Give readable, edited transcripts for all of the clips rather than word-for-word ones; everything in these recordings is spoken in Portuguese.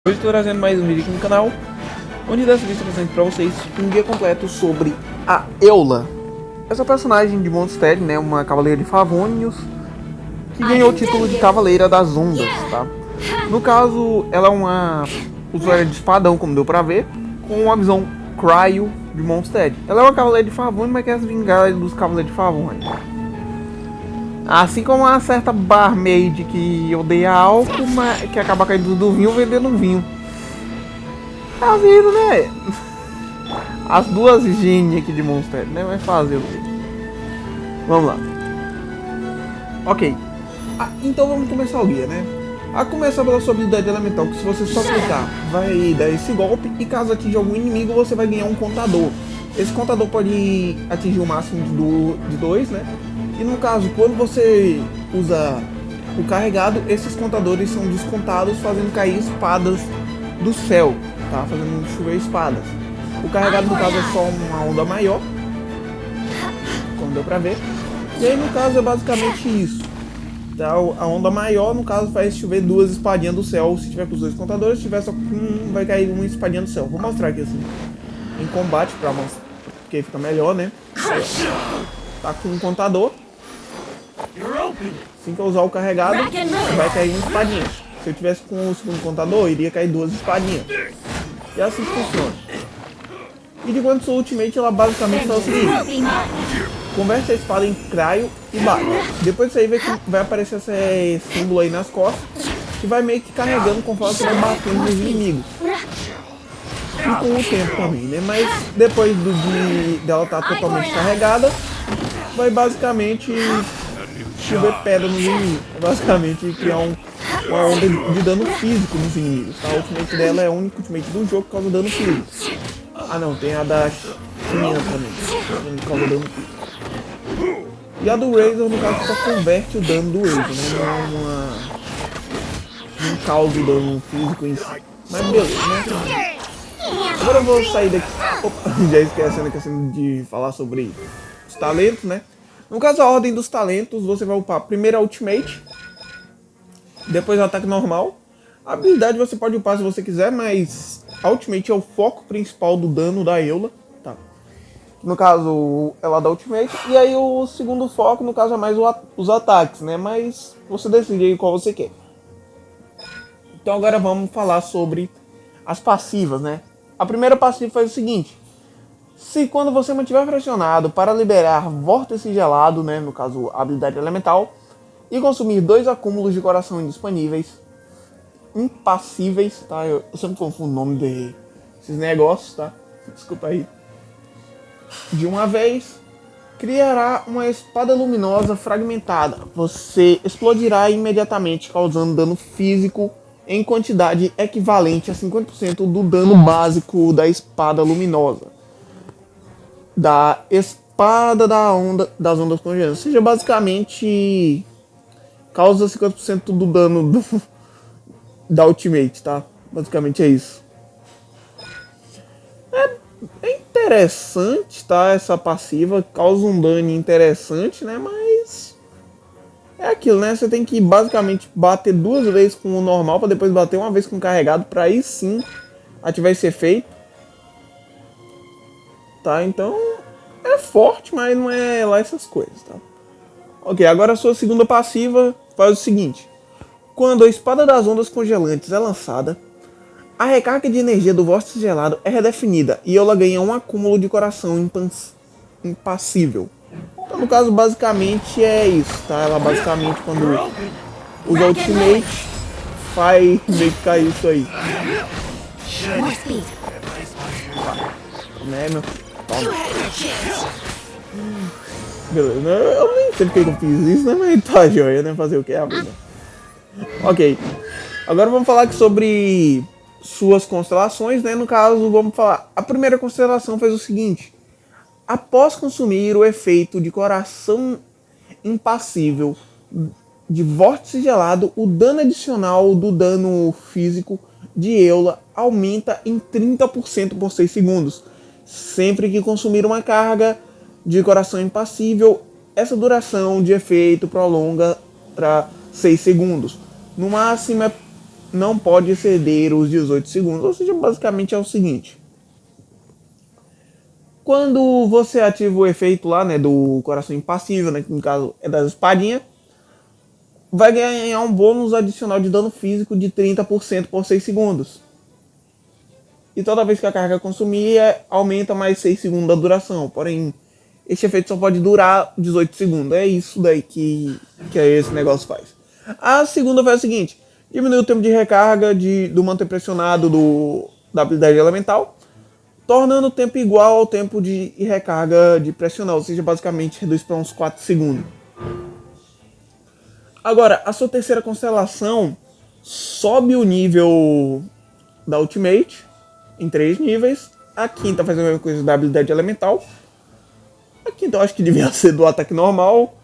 Hoje estou trazendo mais um vídeo aqui no canal, onde dessa vez estou trazendo para vocês um guia completo sobre a Eula. Essa personagem de Mondstadt, né, uma cavaleira de Favonius, que ganhou o título de Cavaleira das Ondas, tá? No caso, ela é uma usuária de espadão, como deu pra ver, com uma visão Cryo de Mondstadt. Ela é uma cavaleira de Favonius, mas quer se vingar dos cavaleiros de Favonius. Assim como uma certa barmaid que odeia álcool, mas que acaba caindo do vinho vendendo vinho. Tá vendo, né? As duas gênias aqui de Mondstadt, né? Vai fazer o quê? Vamos lá. Ok. Então vamos começar o guia, né? A começar pela sua habilidade elemental, que se você só clicar, vai dar esse golpe. E caso atinja algum inimigo, você vai ganhar um contador. Esse contador pode atingir o máximo de 2, né? E no caso, quando você usa o carregado, esses contadores são descontados, fazendo cair espadas do céu, tá? Fazendo chover espadas. O carregado, no caso, é só uma onda maior, como deu pra ver. E aí, no caso, é basicamente isso. Tá? A onda maior, no caso, faz chover duas espadinhas do céu. Se tiver com os dois contadores, se tiver só com um, vai cair uma espadinha do céu. Vou mostrar aqui assim, em combate, pra mostrar, porque fica melhor, né? Aí, tá com um contador. Assim que eu usar o carregado, vai cair uma espadinha. Se eu tivesse com o segundo contador, iria cair duas espadinhas. E é assim que funciona. E de quanto sua ultimate, ela basicamente faz o seguinte: converte a espada em cryo e bate. Depois disso aí vai aparecer esse símbolo aí nas costas, que vai meio que carregando conforme você vai batendo nos inimigos. E com o tempo também, né? Mas depois dela estar totalmente carregada, vai basicamente chover pedra nos inimigos. Basicamente criar uma onda de dano físico nos inimigos. Tá? A ultimate dela é a única ultimate do jogo que causa dano físico. Ah não, tem a da China também, que causa dano físico. E a do Razor, no caso, só converte o dano do Razor, né? Não causa o dano físico em si. Mas beleza, né? Agora eu vou sair daqui. Opa, já esquecendo de falar sobre os talentos, né? No caso, a ordem dos talentos, você vai upar primeiro a Ultimate, depois o ataque normal. A habilidade você pode upar se você quiser, mas a Ultimate é o foco principal do dano da Eula, tá? No caso, ela dá Ultimate. E aí o segundo foco, no caso, é mais os ataques, né? Mas você decide aí qual você quer. Então agora vamos falar sobre as passivas, né? A primeira passiva faz o seguinte: se quando você mantiver pressionado para liberar vórtice gelado, né, no caso a habilidade elemental, e consumir 2 acúmulos de coração indisponíveis, impassíveis, tá? Eu sempre confundo o nome desses negócios, tá? Desculpa aí. De uma vez, criará uma espada luminosa fragmentada. Você explodirá imediatamente, causando dano físico em quantidade equivalente a 50% do dano básico da espada luminosa. Da espada das ondas congelantes. Ou seja, basicamente causa 50% do dano da ultimate, tá? Basicamente é isso. É interessante, tá? Essa passiva causa um dano interessante, né? Mas é aquilo, né? Você tem que basicamente bater 2 vezes com o normal para depois bater uma vez com o carregado para aí sim ativar esse efeito. Tá? Então é forte, mas não é lá essas coisas, tá? Ok, agora a sua segunda passiva faz o seguinte: quando a espada das ondas congelantes é lançada, a recarga de energia do vórtice gelado é redefinida e ela ganha um acúmulo de coração impassível. Então, no caso, basicamente é isso, tá? Ela basicamente, quando usa Ultimate, faz meio que cair isso aí. Né, meu? Toma. Beleza, eu nem sei porque eu fiz isso, né? Mas tá joia, né? Fazer o que é a vida. Ok. Agora vamos falar aqui sobre suas constelações, né? No caso, vamos falar. A primeira constelação faz o seguinte: após consumir o efeito de coração impassível de vórtice gelado, o dano adicional do dano físico de Eula aumenta em 30% por 6 segundos. Sempre que consumir uma carga de coração impassível, essa duração de efeito prolonga para 6 segundos. No máximo é não pode exceder os 18 segundos. Ou seja, basicamente é o seguinte. Quando você ativa o efeito lá, né, do coração impassível, né, que no caso é das espadinhas, vai ganhar um bônus adicional de dano físico de 30% por 6 segundos. E toda vez que a carga consumir, aumenta mais 6 segundos da duração. Porém, este efeito só pode durar 18 segundos. É isso daí que esse negócio faz. A segunda foi a seguinte. Diminui o tempo de recarga do manter pressionado da habilidade elemental, tornando o tempo igual ao tempo de recarga de pressionar. Ou seja, basicamente reduz para uns 4 segundos. Agora, a sua terceira constelação sobe o nível da Ultimate em 3 níveis. A quinta faz a mesma coisa da habilidade elemental. A quinta eu acho que devia ser do ataque normal.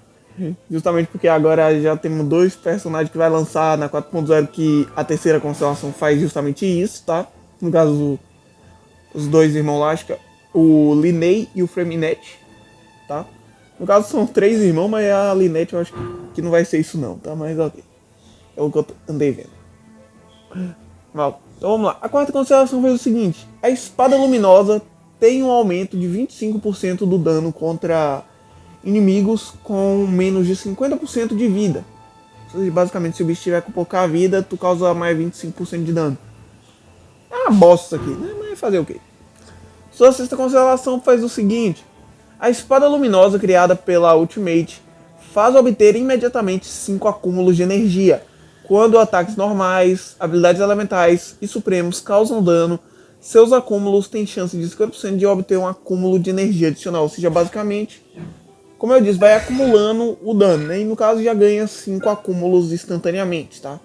Justamente porque agora já temos 2 personagens que vai lançar na 4.0 que a terceira constelação faz justamente isso, tá? No caso, os 2 irmãos lá, acho que o Linnei e o Freminet, tá? No caso são 3 irmãos, mas a Lynette eu acho que não vai ser isso não, tá? Mas ok. É o que eu andei vendo. Mal. Então vamos lá. A quarta constelação fez o seguinte. A espada luminosa tem um aumento de 25% do dano contra inimigos com menos de 50% de vida. Ou seja, basicamente, se o bicho tiver com pouca vida, tu causa mais 25% de dano. É uma bosta isso aqui, né? Mas fazer o quê? Sua sexta constelação faz o seguinte. A espada luminosa criada pela Ultimate faz obter imediatamente 5 acúmulos de energia. Quando ataques normais, habilidades elementais e supremos causam dano, seus acúmulos têm chance de 50% de obter um acúmulo de energia adicional. Ou seja, basicamente, como eu disse, vai acumulando o dano, né? E no caso já ganha 5 acúmulos instantaneamente, tá?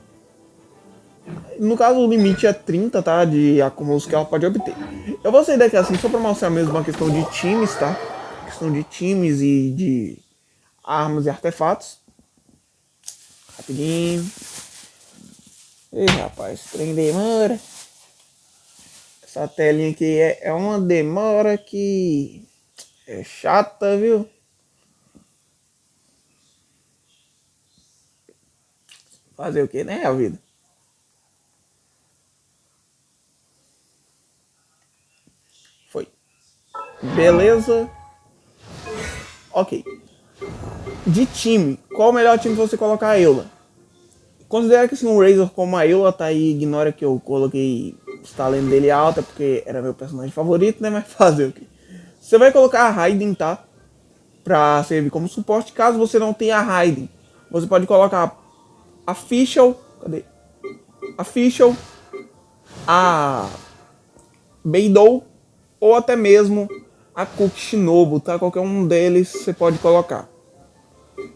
No caso o limite é 30, tá? De acúmulos que ela pode obter. Eu vou sair daqui assim só pra mostrar mesmo uma questão de times, tá? Questão de times e de armas e artefatos. Rapidinho. Ih, rapaz, trem demora. Essa telinha aqui é uma demora que é chata, viu? Fazer o que, né, a vida? Foi. Beleza. Ok. De time, qual o melhor time pra você colocar a Eula? Considera que assim, um Razor como a Eula tá aí, ignora que eu coloquei os talentos dele alta, porque era meu personagem favorito, né? Mas fazer o quê? Você vai colocar a Raiden, tá? Pra servir como suporte. Caso você não tenha a Raiden, você pode colocar a Fischl, cadê? A Fischl, a Beidou, ou até mesmo a Cook Shinobu, tá? Qualquer um deles você pode colocar.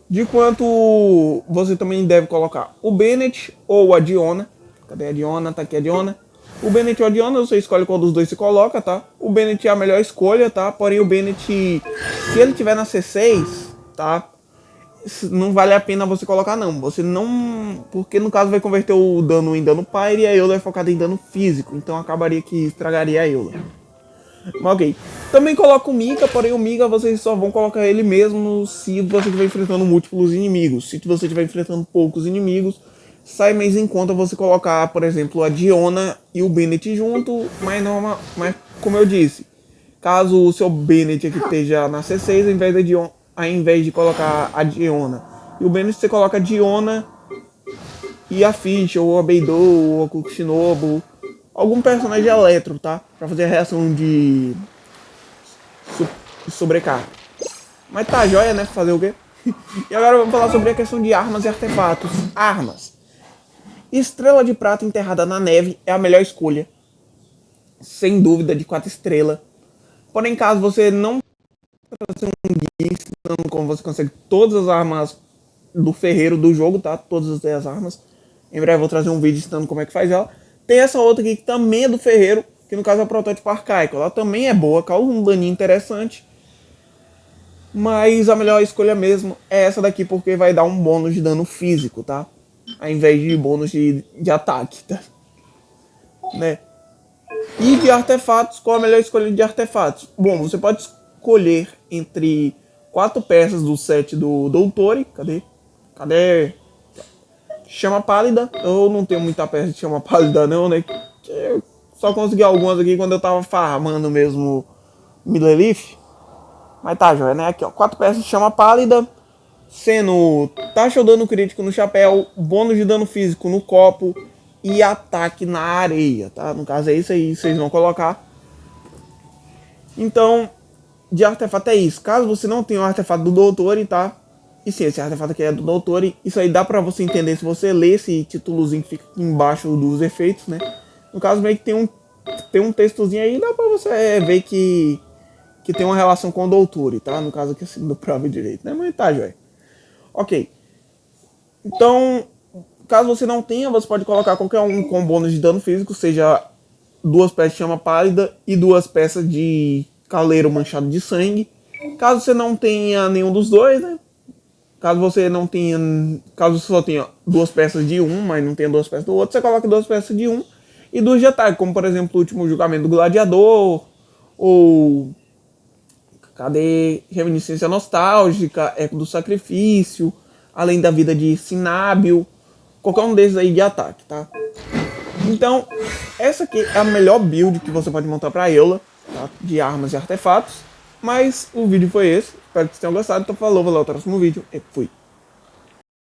De quanto você também deve colocar o Bennett ou a Diona. Cadê a Diona? Tá aqui a Diona. O Bennett ou a Diona, você escolhe qual dos dois você coloca, tá? O Bennett é a melhor escolha, tá? Porém o Bennett, se ele tiver na C6, tá? Não vale a pena você colocar não. Você não... Porque no caso vai converter o dano em dano pyre e a Eula é focada em dano físico. Então acabaria que estragaria a Eula. Ok. Também coloca o Mika, porém o Mika vocês só vão colocar ele mesmo se você estiver enfrentando múltiplos inimigos. Se você estiver enfrentando poucos inimigos, sai mais em conta você colocar, por exemplo, a Diona e o Bennett junto, mas como eu disse, caso o seu Bennett aqui esteja na C6, ao invés de colocar a Diona e o Bennett, você coloca a Diona e a Fischl, ou a Beidou, ou a Cook Shinobu, algum personagem eletro, tá? Pra fazer a reação de sobrecarga. Mas tá joia, né? Fazer o quê? E agora vamos falar sobre a questão de armas e artefatos. Armas. Estrela de prata enterrada na neve é a melhor escolha. Sem dúvida, de 4 estrelas. Porém, caso você não fazer um guia ensinando como você consegue todas as armas do ferreiro do jogo, tá? Todas as armas. Em breve eu vou trazer um vídeo ensinando como é que faz ela. Tem essa outra aqui que também é do ferreiro, que no caso é o protótipo arcaico. Ela também é boa, causa um daninho interessante. Mas a melhor escolha mesmo é essa daqui, porque vai dar um bônus de dano físico, tá? Ao invés de bônus de ataque, tá? Né? E de artefatos, qual a melhor escolha de artefatos? Bom, você pode escolher entre 4 peças do set do Doutori. Cadê? chama pálida. Eu não tenho muita peça de chama pálida não, né? Eu só consegui algumas aqui quando eu tava farmando mesmo Milelith. Mas tá, joia, né? Aqui, ó. 4 peças de chama pálida. Sendo taxa ou dano crítico no chapéu, bônus de dano físico no copo e ataque na areia, tá? No caso é isso aí, vocês vão colocar. Então, de artefato é isso. Caso você não tenha o artefato do Doutor, tá? E sim, esse artefato aqui é do Doutor. Isso aí dá pra você entender se você ler esse títulozinho que fica aqui embaixo dos efeitos, né? No caso, meio que tem um textozinho aí, dá pra você ver que tem uma relação com o Doutor, tá? No caso aqui, assim, não deu pra ver direito, né? Mas tá, joia. Ok. Então, caso você não tenha, você pode colocar qualquer um com bônus de dano físico, seja 2 peças de chama pálida e 2 peças de caleiro manchado de sangue. Caso você não tenha nenhum dos dois, né? Caso você só tenha 2 peças de um, mas não tenha 2 peças do outro, você coloca 2 peças de um e 2 de ataque, como por exemplo o último julgamento do gladiador, ou reminiscência nostálgica, eco do sacrifício, além da vida de Sinábil, qualquer um desses aí de ataque, tá? Então, essa aqui é a melhor build que você pode montar pra Eula, tá? De armas e artefatos. Mas o vídeo foi esse, espero que vocês tenham gostado, então falou, valeu, até o próximo vídeo e fui!